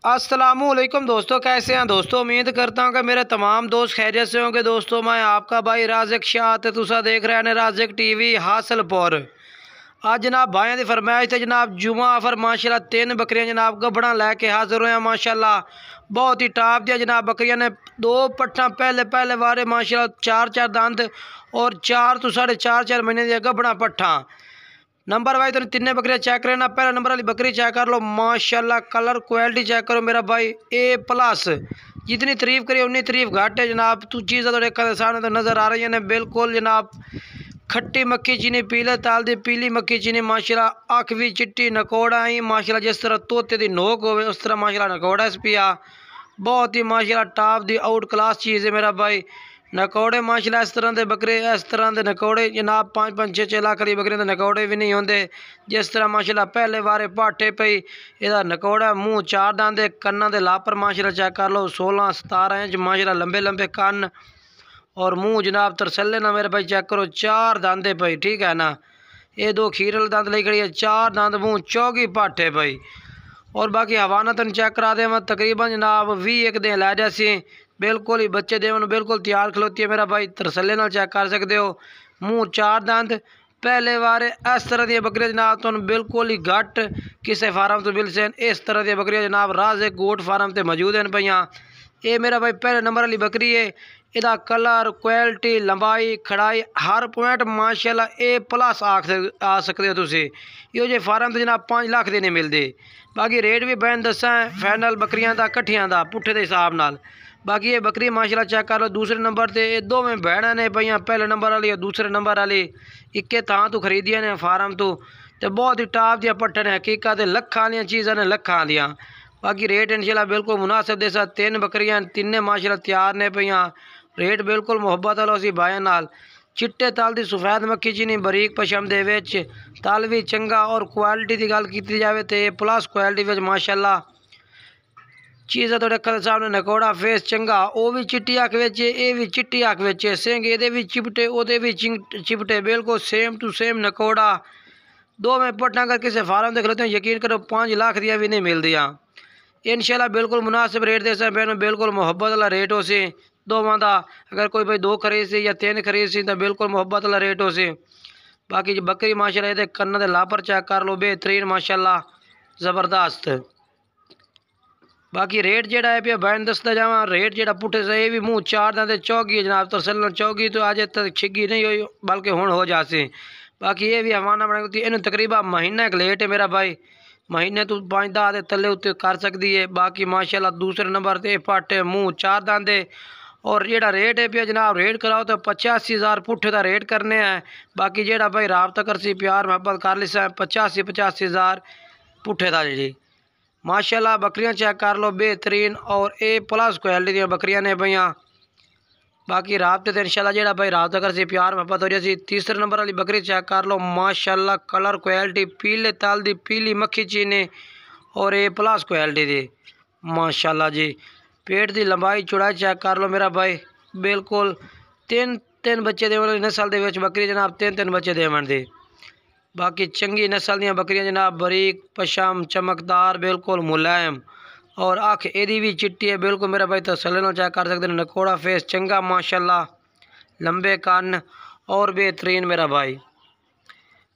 अस्सलामुअलैकुम दोस्तों, कैसे हैं दोस्तों। उम्मीद करता हूं कि मेरे तमाम दोस्त खैरियत से होंगे। दोस्तों मैं आपका भाई राज़िक शाह ते तुसा देख रहे हैं राज़िक टीवी हासलपुर। आज जनाब भाइयों की फरमाइश थे जनाब जुमा आफर माशाल्लाह 3 बकरियां जनाब गबड़ा लैके हाजिर हुए माशाल्लाह। बहुत ही टॉप दिया जनाब बकरियां ने 2 पट्ठा पहले पहले वारे माशाल्लाह 4 दंद और 4 तो 4.5 महीने दिया गबड़ा पट्ठा। नंबर वाइज तो तीन बकरियां चेक करना। पहला नंबर वाली बकरी चेक कर लो माशाल्लाह, कलर क्वालिटी चेक करो मेरा भाई A+। जितनी तारीफ करी उतनी तारीफ घट है जनाब। तू चीज़ें तो देखा सामने तो नज़र आ रही है बिल्कुल जनाब। खट्टी मक्की चीनी पीले ताल दी पीली मक्की चीनी माशाल्लाह। अख भी चिट्टी नकोड़ा ही माशाल्लाह। जिस तरह तोते की नोक हो उस तरह माशाल्लाह नकोड़ा इस पिया। बहुत ही माशाल्लाह टॉप दी आउट क्लास चीज़ है मेरा भाई। नकौड़े माशाल्लाह इस तरह के बकरे इस तरह के नकौड़े जनाब 5-5 6-6 लाख की बकरियां के नकौड़े भी नहीं होंगे। जिस तरह माशाल्लाह पहले बारे पाटे पई यदा नकौड़ा मूँह 4 दंद कन्ना के लापर माशाल्लाह चेक कर लो 16-17 इंच माशाल्लाह लंबे लंबे कन्न और मुँह जनाब तरसले ना मेरे भाई चेक करो 4 दंदे पई। ठीक है ना, ये 2 खीर वाले दंद ली खड़ी है 4 दंद मूँह चौगी पाटे पई। और बाकी हवाना तन चेक करा दे मैं तकरीबन जनाब 21 दिन लै जासी। बिल्कुल ही बच्चे देवन बिल्कुल तैयार खलोती है मेरा भाई। तरसले नाल चेक कर सकते हो। मूँह 4 दंद पहले वारे इस तरह दी बकरियां जनाब तुम बिल्कुल ही घट किसी फार्म तो मिल से इस तरह दी बकरियां जनाब राज़िक गोट फार्म ते मौजूद हैं पईयां। ये मेरा भाई पहले नंबर वाली बकरी है। इहदा कलर क्वालिटी लंबाई खड़ाई हर पॉइंट माशाल्लाह A+ आ सकते हो तुसी। यो जे फार्म तो जनाब 5 लाख के नहीं मिलते। बाकी रेट भी बैन दसा फाइनल बकरियां का कट्ठियां का पुट्ठे के हिसाब नाल। बाकी ये बकरी माशाल्लाह चेक कर लो। दूसरे नंबर ते ये दोवें भैन ने पईयां, पहले नंबर वाली और दूसरे नंबर वाली इक्के थां तो खरीदिया ने फार्म तो बहुत ही टॉप दिया पट्ठे ने हकीकत लखां दियां चीज़ां ने लखां दियां। बाकी रेट इंशाल्लाह बिल्कुल मुनासिब दे साथ 3 बकरियां तिन्ने माशाल्लाह तैयार ने पईयां। रेट बिल्कुल मुहब्बत वाला सी भाइयों नाल। चिट्टे तल दी सफेद मक्खी चीनी बरीक पशम दे विच तल भी चंगा और क्वालिटी की गल की जाए तो प्लस क्वालिटी विच माशाल्लाह चीज़ थोड़े अखा सामने नकोड़ा फेस चंगा। वो भी चिट्टी अख विच ये भी चिट्टी अख विच सिंह ये भी चिपटे वो भी चिपटे बिल्कुल सेम टू सेम नकोड़ा। दोवें पट्टा अगर किसी फार्म देख लेते हो यकीन करो 5 लाख दियाँ भी नहीं मिलदियाँ। इंशाल्लाह बिल्कुल मुनासिब रेट दे सकते बिल्कुल मुहब्बत वाला रेट हो सी दोवां दा। अगर कोई भाई 2 खरीद सी या 3 खरीद सी तो बिल्कुल मुहब्बत वाला रेट हो सी। बाकी जो बकरी माशाल्लाह ये कन्न के लापर चेक कर लो बेहतरीन माशाल्लाह ज़बरदस्त। बाकी रेट जोड़ा है पे बैन दसता जावा रेट जोड़ा पुट्ठे से ये भी मूँह 4 दंद चौगी है जनाब। तरसल चौगी तो अजे तक छिगी नहीं हुई बल्कि हुण हो जासी। बाकी ये भी हवाना बना इन तकरीबन महीना एक लेट है मेरा भाई। महीने तो 5-10 के तले उत्ते कर सकती है। बाकी माशाल्लाह दूसरे नंबर ते पाटे मूँह 4 दंद और जेड़ा रेट है पे जनाब रेट कराओ तो 85,000 पुट्ठे का रेट करने हैं। बाकी जेड़ा भाई राबता करसी प्यार मोहब्बत कर लिसा 85,000 पुट्ठे का जी माशाल्लाह। बकरियां चेक कर लो बेहतरीन और A+ क्वालिटी दी बकरियां ने भैया। बाकी राबते तो इंशाल्लाह जेड़ा भाई राबता करसी प्यार मोहब्बत हो जासी। तीसरे नंबर वाली बकरी चेक कर लो माशाल्लाह, कलर क्वालिटी पीले तल दी पीली मक्खी चीनी और A+ क्वालिटी दी माशाल्लाह जी। पेट की लंबाई चौड़ाई चेक कर लो मेरा भाई। बिल्कुल 3 बच्चे देवन वाली नस्ल दे विच बकरी जनाब 3 बच्चे देवन दी। बाकी चंगी नस्ल दी बकरियां जनाब बरीक पशम चमकदार बिल्कुल मुलायम और अख एदी भी चिट्टी है बिल्कुल मेरा भाई। तसल्ली नाल चेक कर सकते हैं। नकोड़ा फेस चंगा माशाल्लाह, लंबे कन्न और बेहतरीन मेरा भाई।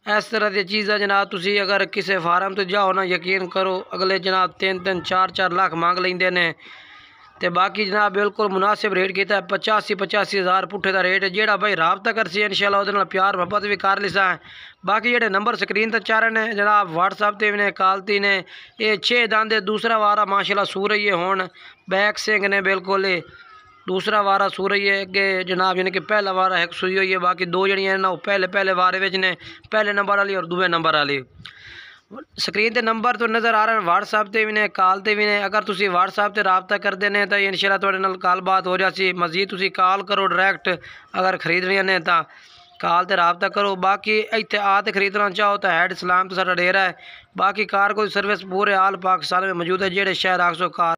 इस तरह की चीज़ा जनाब तुसी अगर किसी फार्म तो जाओ ना यकीन करो अगले जनाब 3-3 4-4 लाख मांग लेंदे ने। तो बाकी जनाब बिल्कुल मुनासिब रेट किया 85,000 पुट्ठे का रेट है। जेड़ा भाई राबता करसी इंशाल्लाह उहदे नाल प्यार मोहब्बत भी कर लिसा है। बाकी जेडे नंबर स्क्रीन पर चार ने जनाब व्हाट्सअप ते भी ने कालती ने ये 6 दंद दूसरा वारा माशाल्लाह सू रही है। हुण बैक सिंह ने बिल्कुल दूसरा वारा सू रही है अगे जनाब यानी कि पहला वारा एक सूई हुई है। बाकी 2 जड़ियाँ ना पहले वारे विच ने पहले नंबर वाली और दूसरे नंबर वाली। स्क्रीन ते नंबर तो नज़र आ रहे हैं व्हाट्सअप ते भी ने कॉल ते भी ने। अगर तुसी व्हाट्सअप ते राबता करते हैं तो इंशाल्लाह तुहाडे नाल गल बात हो जासी। मजीद तुसी कॉल करो डायरैक्ट अगर खरीदनियां ने तो कॉल ते राबता करो। बाकी इत्थे आ ते खरीदना चाहो तो हैड इस्लाम तो साडा डेरा है। बाकी कार कोई सर्विस पूरे आल पाकिस्तान में मौजूद है। जेड़े शहर आखसो कार